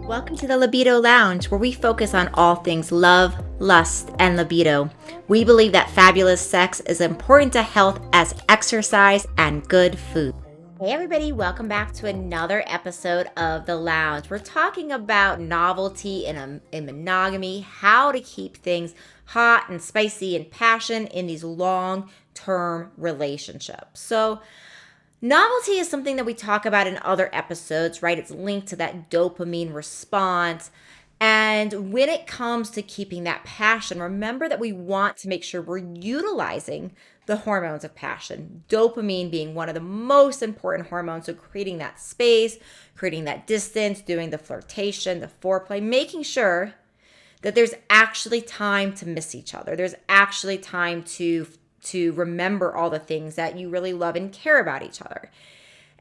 Welcome to the Libido Lounge, where we focus on all things love, lust, and libido. We believe that fabulous sex is important to health as exercise and good food. Hey everybody, welcome back to another episode of The Lounge. We're talking about novelty in monogamy, how to keep things hot and spicy and passion in these long-term relationships. So novelty is something that we talk about in other episodes, right? It's linked to that dopamine response. And when it comes to keeping that passion, remember that we want to make sure we're utilizing the hormones of passion. Dopamine being one of the most important hormones. So creating that space, creating that distance, doing the flirtation, the foreplay, making sure that there's actually time to miss each other. There's actually time to remember all the things that you really love and care about each other.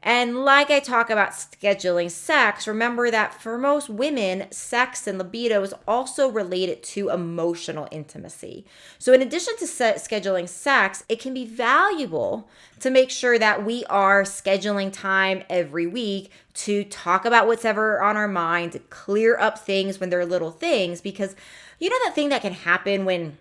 And like I talk about scheduling sex, remember that for most women, sex and libido is also related to emotional intimacy. So in addition to scheduling sex, it can be valuable to make sure that we are scheduling time every week to talk about what's ever on our mind, to clear up things when they're little things, because you know that thing that can happen when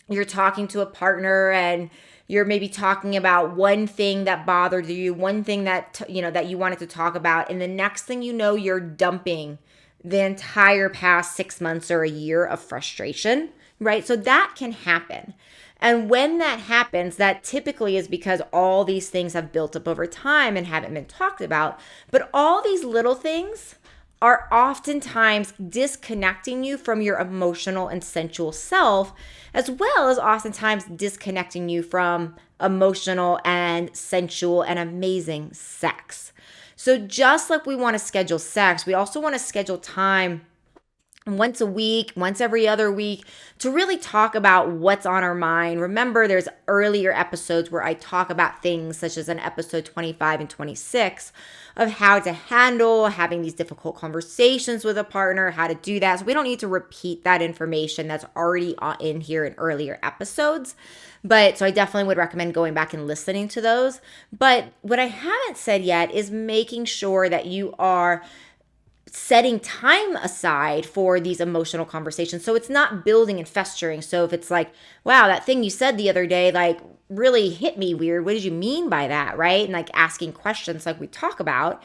you're talking to a partner and you're maybe talking about one thing that bothered you, one thing that that you wanted to talk about, and the next thing you know, you're dumping the entire past 6 months or a year of frustration, right? So that can happen. And when that happens, that typically is because all these things have built up over time and haven't been talked about. But all these little things are oftentimes disconnecting you from your emotional and sensual self, as well as oftentimes disconnecting you from emotional and sensual and amazing sex. So just like we want to schedule sex, we also want to schedule time once a week, once every other week, to really talk about what's on our mind. Remember, there's earlier episodes where I talk about things such as in episode 25 and 26 of how to handle having these difficult conversations with a partner, how to do that. So we don't need to repeat that information that's already in here in earlier episodes. But so I definitely would recommend going back and listening to those. But what I haven't said yet is making sure that you are setting time aside for these emotional conversations. So it's not building and festering. So if it's like, wow, that thing you said the other day, like really hit me weird. What did you mean by that? Right. And like asking questions like we talk about.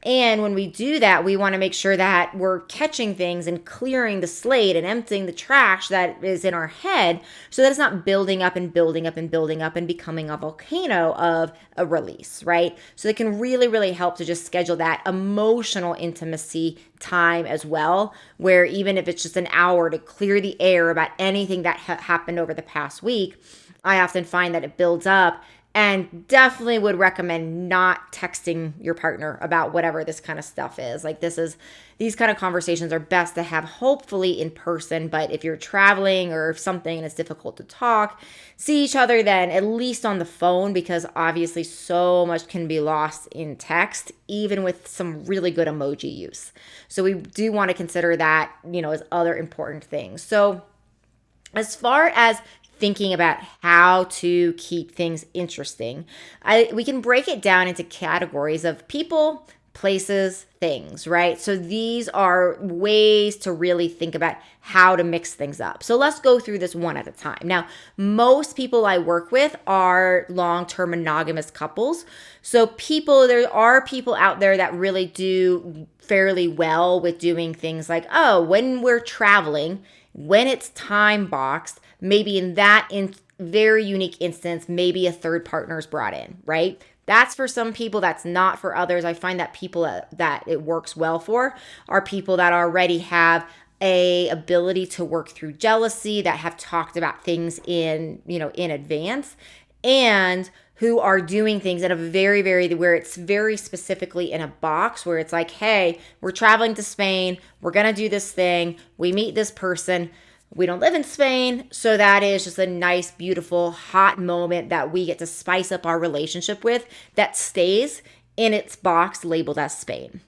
And when we do that, we want to make sure that we're catching things and clearing the slate and emptying the trash that is in our head so that it's not building up and building up and building up and becoming a volcano of a release, right? So it can really, really help to just schedule that emotional intimacy time as well, where even if it's just an hour to clear the air about anything that happened over the past week, I often find that it builds up. And definitely would recommend not texting your partner about whatever this kind of stuff is. Like these kind of conversations are best to have hopefully in person. But if you're traveling or something and it's difficult to talk, see each other then at least on the phone, because obviously so much can be lost in text, even with some really good emoji use. So we do want to consider that, as other important things. So as far as thinking about how to keep things interesting, we can break it down into categories of people, places, things, right? So these are ways to really think about how to mix things up. So let's go through this one at a time. Now, most people I work with are long-term monogamous couples. So there are people out there that really do fairly well with doing things like, when we're traveling, when it's time boxed, maybe in that very unique instance, maybe a third partner is brought in, right? That's for some people, that's not for others. I find that people that it works well for are people that already have a ability to work through jealousy, that have talked about things in advance, and who are doing things in a very, very, where it's very specifically in a box, where it's like, hey, we're traveling to Spain, we're going to do this thing, we meet this person, we don't live in Spain, so that is just a nice, beautiful, hot moment that we get to spice up our relationship with, that stays in its box labeled as Spain.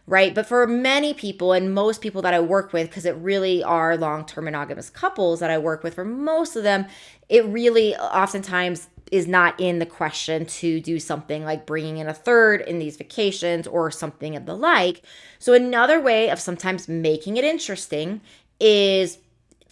Right? But for many people, and most people that I work with, because it really are long-term monogamous couples that I work with, for most of them, it really oftentimes is not in the question to do something like bringing in a third in these vacations or something of the like. So another way of sometimes making it interesting is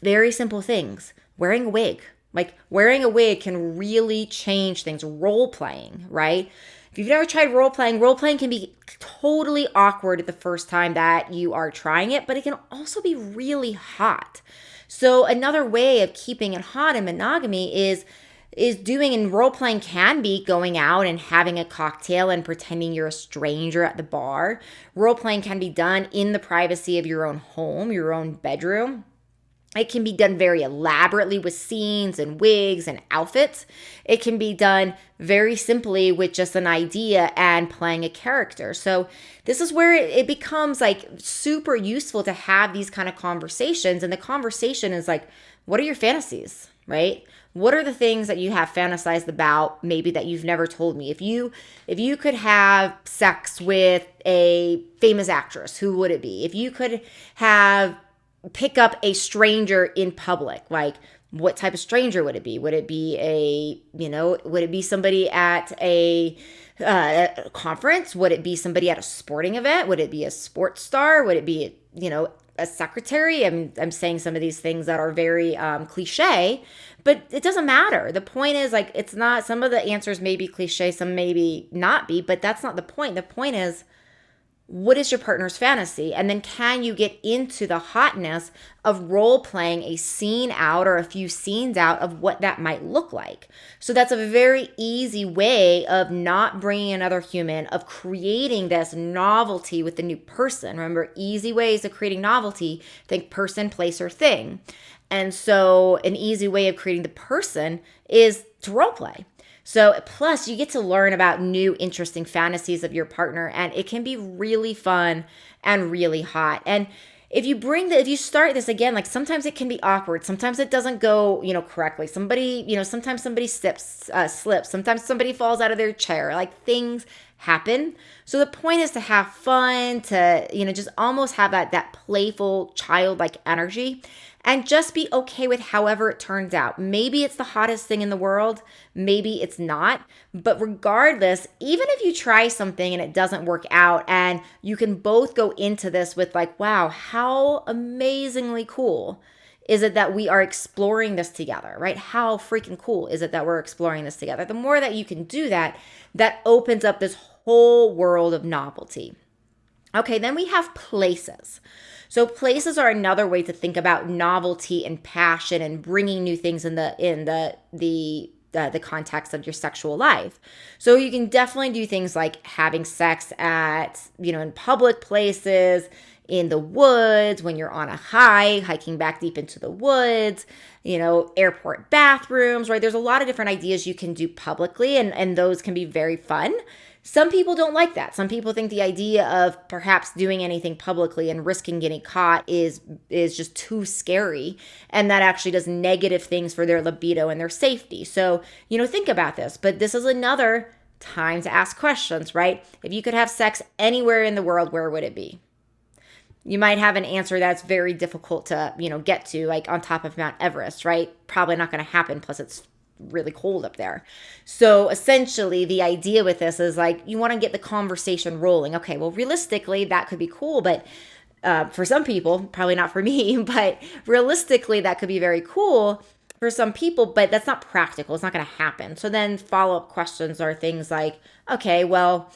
very simple things. Wearing a wig. Like wearing a wig can really change things. Role playing, right? If you've never tried role playing can be totally awkward the first time that you are trying it, but it can also be really hot. So another way of keeping it hot in monogamy is doing, and role playing can be going out and having a cocktail and pretending you're a stranger at the bar. Role playing can be done in the privacy of your own home, your own bedroom. It can be done very elaborately with scenes and wigs and outfits. It can be done very simply with just an idea and playing a character. So this is where it becomes like super useful to have these kind of conversations. And the conversation is like, what are your fantasies, right? What are the things that you have fantasized about, maybe that you've never told me? If you could have sex with a famous actress, who would it be? If you could pick up a stranger in public, like what type of stranger would it be? Would it be would it be somebody at a conference? Would it be somebody at a sporting event? Would it be a sports star? Would it be, a secretary? I'm saying some of these things that are very cliche, but it doesn't matter. The point is, like, it's not, some of the answers may be cliche, some maybe not be, but that's not the point. The point is, what is your partner's fantasy? And then can you get into the hotness of role playing a scene out or a few scenes out of what that might look like? So that's a very easy way of not bringing another human, of creating this novelty with the new person. Remember, easy ways of creating novelty, think person, place, or thing. And so an easy way of creating the person is to role play. So plus you get to learn about new interesting fantasies of your partner, and it can be really fun and really hot. And if you start this again, like sometimes it can be awkward. Sometimes it doesn't go, correctly. Sometimes somebody slips. Sometimes somebody falls out of their chair. Like things happen. So the point is to have fun, to, just almost have that playful childlike energy. And just be okay with however it turns out. Maybe it's the hottest thing in the world. Maybe it's not. But regardless, even if you try something and it doesn't work out, and you can both go into this with like, wow, how amazingly cool is it that we are exploring this together, right? How freaking cool is it that we're exploring this together? The more that you can do that, that opens up this whole world of novelty. Okay, then we have places. So places are another way to think about novelty and passion and bringing new things in the context of your sexual life. So you can definitely do things like having sex at, in public places, in the woods, when you're on a hike, hiking back deep into the woods, airport bathrooms, right? There's a lot of different ideas you can do publicly, and those can be very fun. Some people don't like that. Some people think the idea of perhaps doing anything publicly and risking getting caught is just too scary, and that actually does negative things for their libido and their safety. So, think about this. But this is another time to ask questions, right? If you could have sex anywhere in the world, where would it be? You might have an answer that's very difficult to, get to, like on top of Mount Everest, right? Probably not going to happen. Plus, it's really cold up there. So essentially the idea with this is like, you want to get the conversation rolling. Okay, well, realistically that could be cool, but for some people, probably not for me, but realistically that could be very cool for some people, but that's not practical. It's not going to happen. So then follow-up questions are things like, okay, well,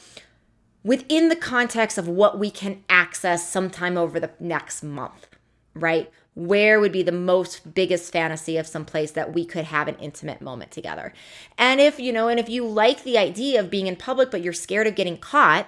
within the context of what we can access sometime over the next month, right? Where would be the biggest fantasy of some place that we could have an intimate moment together? And if you like the idea of being in public, but you're scared of getting caught,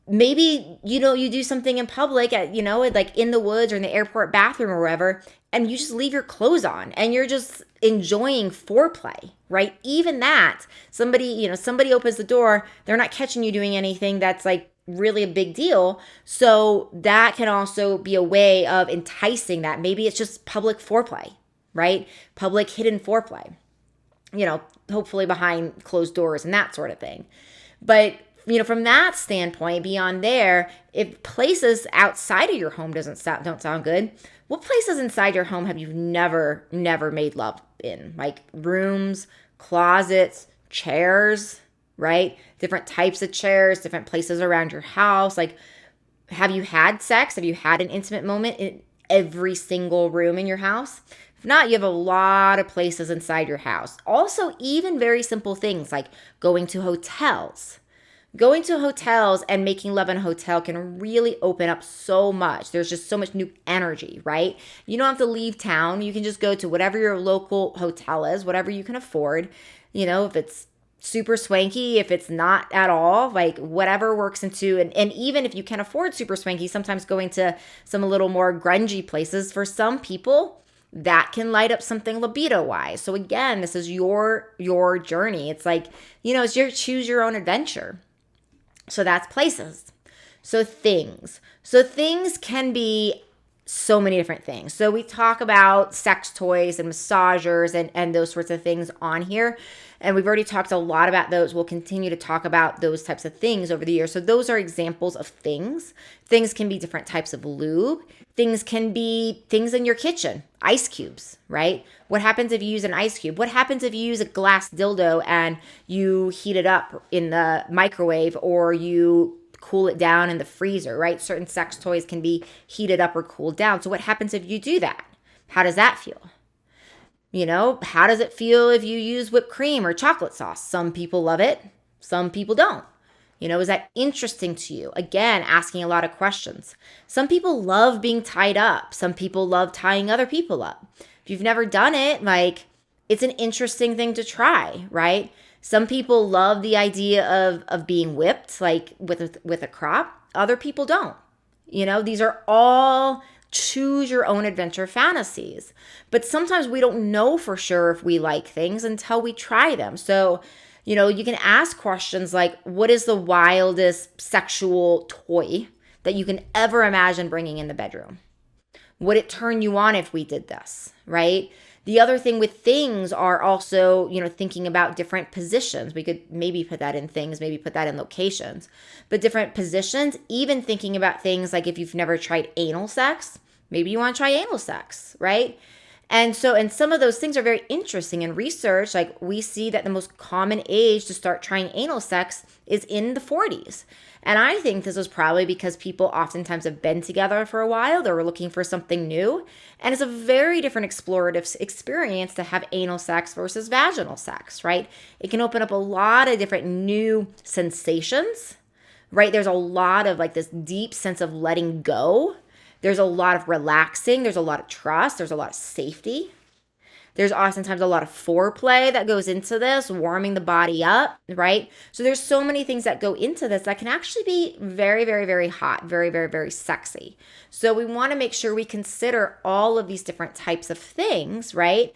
maybe, you do something in public at, like in the woods or in the airport bathroom or wherever, and you just leave your clothes on and you're just enjoying foreplay, right? Even that, somebody opens the door, they're not catching you doing anything that's like really a big deal. So that can also be a way of enticing that. Maybe it's just public foreplay, right? Public hidden foreplay, hopefully behind closed doors and that sort of thing. But from that standpoint, beyond there, if places outside of your home don't sound good, what places inside your home have you never made love in? Like rooms, closets, chairs, right? Different types of chairs, different places around your house. Like, have you had sex? Have you had an intimate moment in every single room in your house? If not, you have a lot of places inside your house. Also, even very simple things like going to hotels. Going to hotels and making love in a hotel can really open up so much. There's just so much new energy, right? You don't have to leave town. You can just go to whatever your local hotel is, whatever you can afford. If it's super swanky, if it's not at all, like whatever works into, and even if you can afford super swanky, sometimes going to some a little more grungy places for some people, that can light up something libido wise. So again, this is your journey. It's like, it's your choose your own adventure. So that's places. So things. So things can be so many different things. So we talk about sex toys and massagers and those sorts of things on here. And we've already talked a lot about those. We'll continue to talk about those types of things over the years. So those are examples of things. Things can be different types of lube. Things can be things in your kitchen, ice cubes, right? What happens if you use an ice cube? What happens if you use a glass dildo and you heat it up in the microwave or you cool it down in the freezer, right? Certain sex toys can be heated up or cooled down. So what happens if you do that? How does that feel? How does it feel if you use whipped cream or chocolate sauce? Some people love it. Some people don't. Is that interesting to you? Again, asking a lot of questions. Some people love being tied up. Some people love tying other people up. If you've never done it, like, it's an interesting thing to try, right? Some people love the idea of being whipped, like with a crop. Other people don't. These are all choose your own adventure fantasies. But sometimes we don't know for sure if we like things until we try them. So, you can ask questions like, what is the wildest sexual toy that you can ever imagine bringing in the bedroom? Would it turn you on if we did this, right? The other thing with things are also, thinking about different positions. We could maybe put that in things, maybe put that in locations, but different positions, even thinking about things like if you've never tried anal sex, maybe you want to try anal sex, right? And some of those things are very interesting in research. Like we see that the most common age to start trying anal sex is in the 40s. And I think this was probably because people oftentimes have been together for a while. They were looking for something new. And it's a very different explorative experience to have anal sex versus vaginal sex, right? It can open up a lot of different new sensations, right? There's a lot of like this deep sense of letting go. There's a lot of relaxing. There's a lot of trust. There's a lot of safety. There's oftentimes a lot of foreplay that goes into this, warming the body up, right? So there's so many things that go into this that can actually be very, very, very hot, very, very, very sexy. So we want to make sure we consider all of these different types of things, right?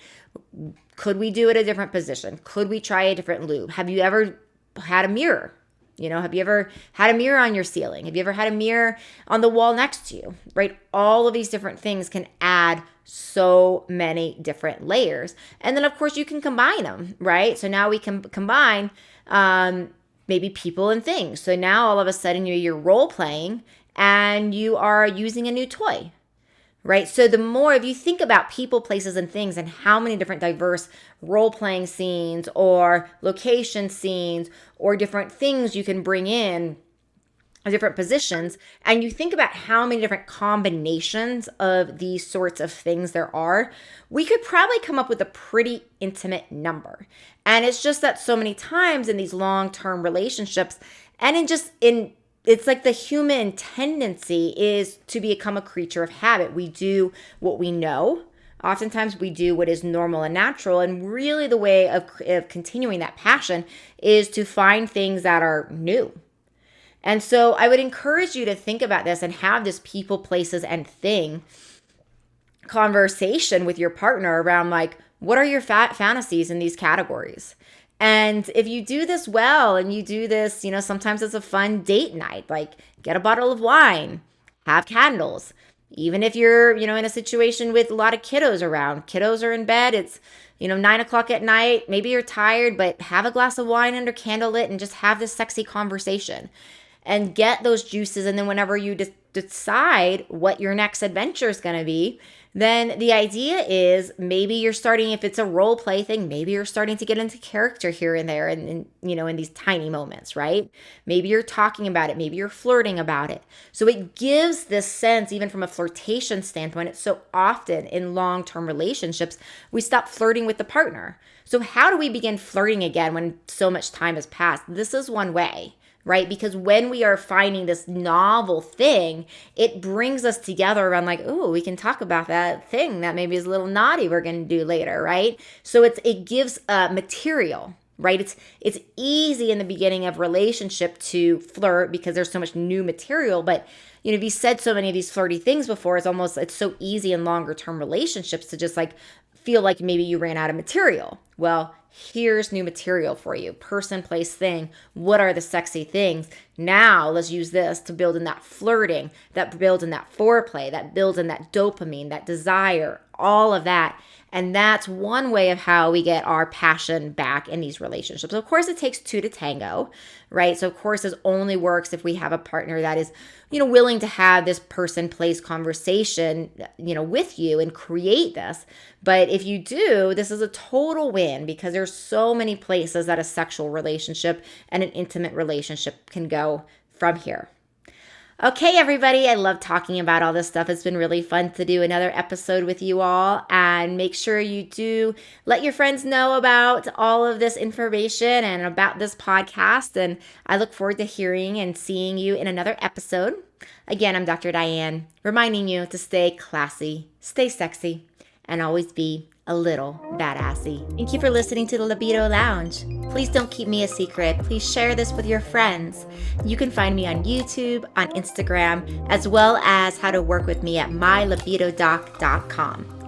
Could we do it a different position? Could we try a different lube? Have you ever had a mirror? Have you ever had a mirror on your ceiling? Have you ever had a mirror on the wall next to you, right? All of these different things can add so many different layers. And then, of course, you can combine them, right? So now we can combine maybe people and things. So now all of a sudden you're role playing and you are using a new toy, right? So the more, if you think about people, places, and things and how many different diverse role-playing scenes or location scenes or different things you can bring in, different positions, and you think about how many different combinations of these sorts of things there are, we could probably come up with a pretty intimate number. And it's just that so many times in these long-term relationships and it's like the human tendency is to become a creature of habit. We do what we know. Oftentimes we do what is normal and natural. And really the way of continuing that passion is to find things that are new. And so I would encourage you to think about this and have this people, places, and thing conversation with your partner around like, what are your fantasies in these categories? And if you do this well and you do this, sometimes it's a fun date night, like get a bottle of wine, have candles. Even if you're, in a situation with a lot of kiddos around, kiddos are in bed, it's, 9 o'clock at night, maybe you're tired, but have a glass of wine under candlelit and just have this sexy conversation and get those juices. And then whenever you decide what your next adventure is going to be, then the idea is maybe you're starting, if it's a role play thing, maybe you're starting to get into character here and there and in these tiny moments, right? Maybe you're talking about it. Maybe you're flirting about it. So it gives this sense, even from a flirtation standpoint, it's so often in long-term relationships, we stop flirting with the partner. So how do we begin flirting again when so much time has passed? This is one way. Right? Because when we are finding this novel thing, it brings us together around like, oh, we can talk about that thing that maybe is a little naughty we're going to do later, right? So it gives material, right? It's easy in the beginning of relationship to flirt because there's so much new material, but if you said so many of these flirty things before, it's so easy in longer term relationships to just like feel like maybe you ran out of material. Well, here's new material for you. Person, place, thing. What are the sexy things? Now let's use this to build in that flirting, that builds in that foreplay, that builds in that dopamine, that desire, all of that. And that's one way of how we get our passion back in these relationships. Of course, it takes two to tango, right? So of course, this only works if we have a partner that is, willing to have this person, place conversation, with you and create this. But if you do, this is a total win because there's so many places that a sexual relationship and an intimate relationship can go from here. Okay, everybody, I love talking about all this stuff. It's been really fun to do another episode with you all. And make sure you do let your friends know about all of this information and about this podcast. And I look forward to hearing and seeing you in another episode. Again, I'm Dr. Diane, reminding you to stay classy, stay sexy, and always be a little badassy. Thank you for listening to the Libido Lounge. Please don't keep me a secret. Please share this with your friends. You can find me on YouTube, on Instagram, as well as how to work with me at mylibidodoc.com.